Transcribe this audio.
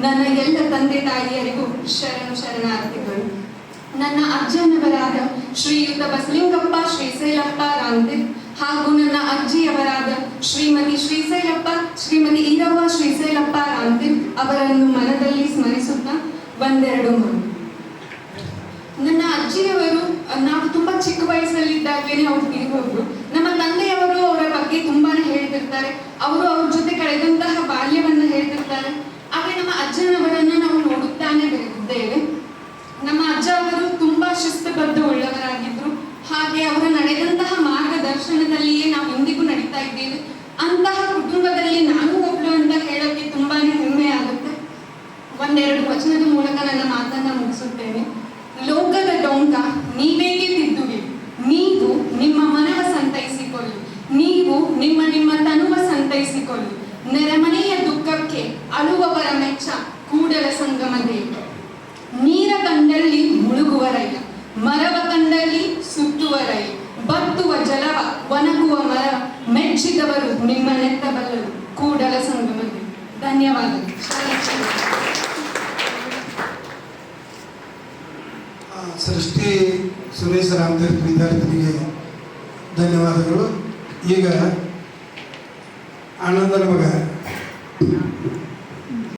ನನ್ನ ಎಲ್ಲ ತಂದೆ ತಾಯಿಯರಿಗೂ ಶರಣಾರ್ಥಿಗಳು. ನನ್ನ ಅಜ್ಜನವರಾದ ಶ್ರೀಯುತ ಬಸಲಿಂಗಪ್ಪ ಶ್ರೀಶೈಲಪ್ಪ ರಾಮದೇವ್ ಹಾಗೂ ನನ್ನ ಅಜ್ಜಿಯವರಾದ ಶ್ರೀಮತಿ ಶ್ರೀಶೈಲಪ್ಪ ಶ್ರೀಮತಿ ಈರವ್ವ ಶ್ರೀಶೈಲಪ್ಪ ರಾಮದೇವ್ ಅವರನ್ನು ಮನದಲ್ಲಿ ಸ್ಮರಿಸುತ್ತಾ ಒಂದೆರಡು ಮಾತು. ನನ್ನ ಅಜ್ಜಿಯವರು ನಾವು ತುಂಬಾ ಚಿಕ್ಕ ವಯಸ್ಸಲ್ಲಿದ್ದಾಗಲೇ ಅವ್ರು ತೀರಿಹೋದ್ರು. ನಮ್ಮ ತಂದೆಯವರು ಅವರ ಬಗ್ಗೆ ತುಂಬಾನೇ ಹೇಳ್ತಿರ್ತಾರೆ. ಅವರು ಅವ್ರ ಜೊತೆ ಕಳೆದಂತಹ ಬಾಲ್ಯವನ್ನ ಹೇಳ್ತಿರ್ತಾರೆ. ಹಾಗೆ ನಮ್ಮ ಅಜ್ಜನವರನ್ನು ನಾವು ನೋಡುತ್ತಾನೆ ಬೆಳೆದಿದ್ದೇವೆ. ನಮ್ಮ ಅಜ್ಜ ಅವರು ತುಂಬಾ ಶಿಸ್ತುಬದ್ಧ ಉಳ್ಳವರಾಗಿದ್ರು. ಹಾಗೆ ಅವರು ನಡೆದಂತಹ ಮಾರ್ಗದರ್ಶನದಲ್ಲಿಯೇ ನಾವು ಇಂದಿಗೂ ನಡೀತಾ ಇದ್ದೇವೆ. ಅಂತಹ ಕುಟುಂಬದಲ್ಲಿ ನಾನು ಒಬ್ಳು ಅಂತ ಹೇಳೋಕೆ ತುಂಬಾನೇ ಹೆಮ್ಮೆ ಆಗುತ್ತೆ. ಒಂದೆರಡು ವಚನದ ಮೂಲಕ ನನ್ನ ಮಾತನ್ನ ಮುಗಿಸುತ್ತೇನೆ. ಲೋಕದ ಡೊಂಕ ನೀವೇಗೆ ತಿದ್ದುವಿ, ನೀವು ನಿಮ್ಮ ಮನವ ಸಂತೈಸಿಕೊಳ್ಳಿ, ನೀವು ನಿಮ್ಮ ನಿಮ್ಮ ತನುವ ಸಂತೈಸಿಕೊಳ್ಳಿ. ನೆರೆಮನೆಯ ದುಃಖಕ್ಕೆ ಅಳುವವರ ಮೆಚ್ಚ ಕೂಡಲ ಸಂಗಮ ದೇವ. ನೀರ ಕಂಡಲ್ಲಿ ಮುಳುಗುವರಯ್ಯ, ಮರವ ಕಂಡಲ್ಲಿ ಸುತ್ತುವರಯ್ಯ, ಬತ್ತುವ ಜಲವ ಒಣಗುವ ಮರ ಮೆಚ್ಚಿದವರು ನಿಮ್ಮ ನೆತ್ತಬಲ್ಲರು ಕೂಡಲ ಸಂಗಮ ದೇವ. ಧನ್ಯವಾದಗಳು. ಸೃಷ್ಟಿ ಸುರೇಶ ರಾಮತೀರ್ಥ ವಿದ್ಯಾರ್ಥಿನಿಗೆ ಧನ್ಯವಾದಗಳು. ಈಗ ಆನಂದನ ಮಗ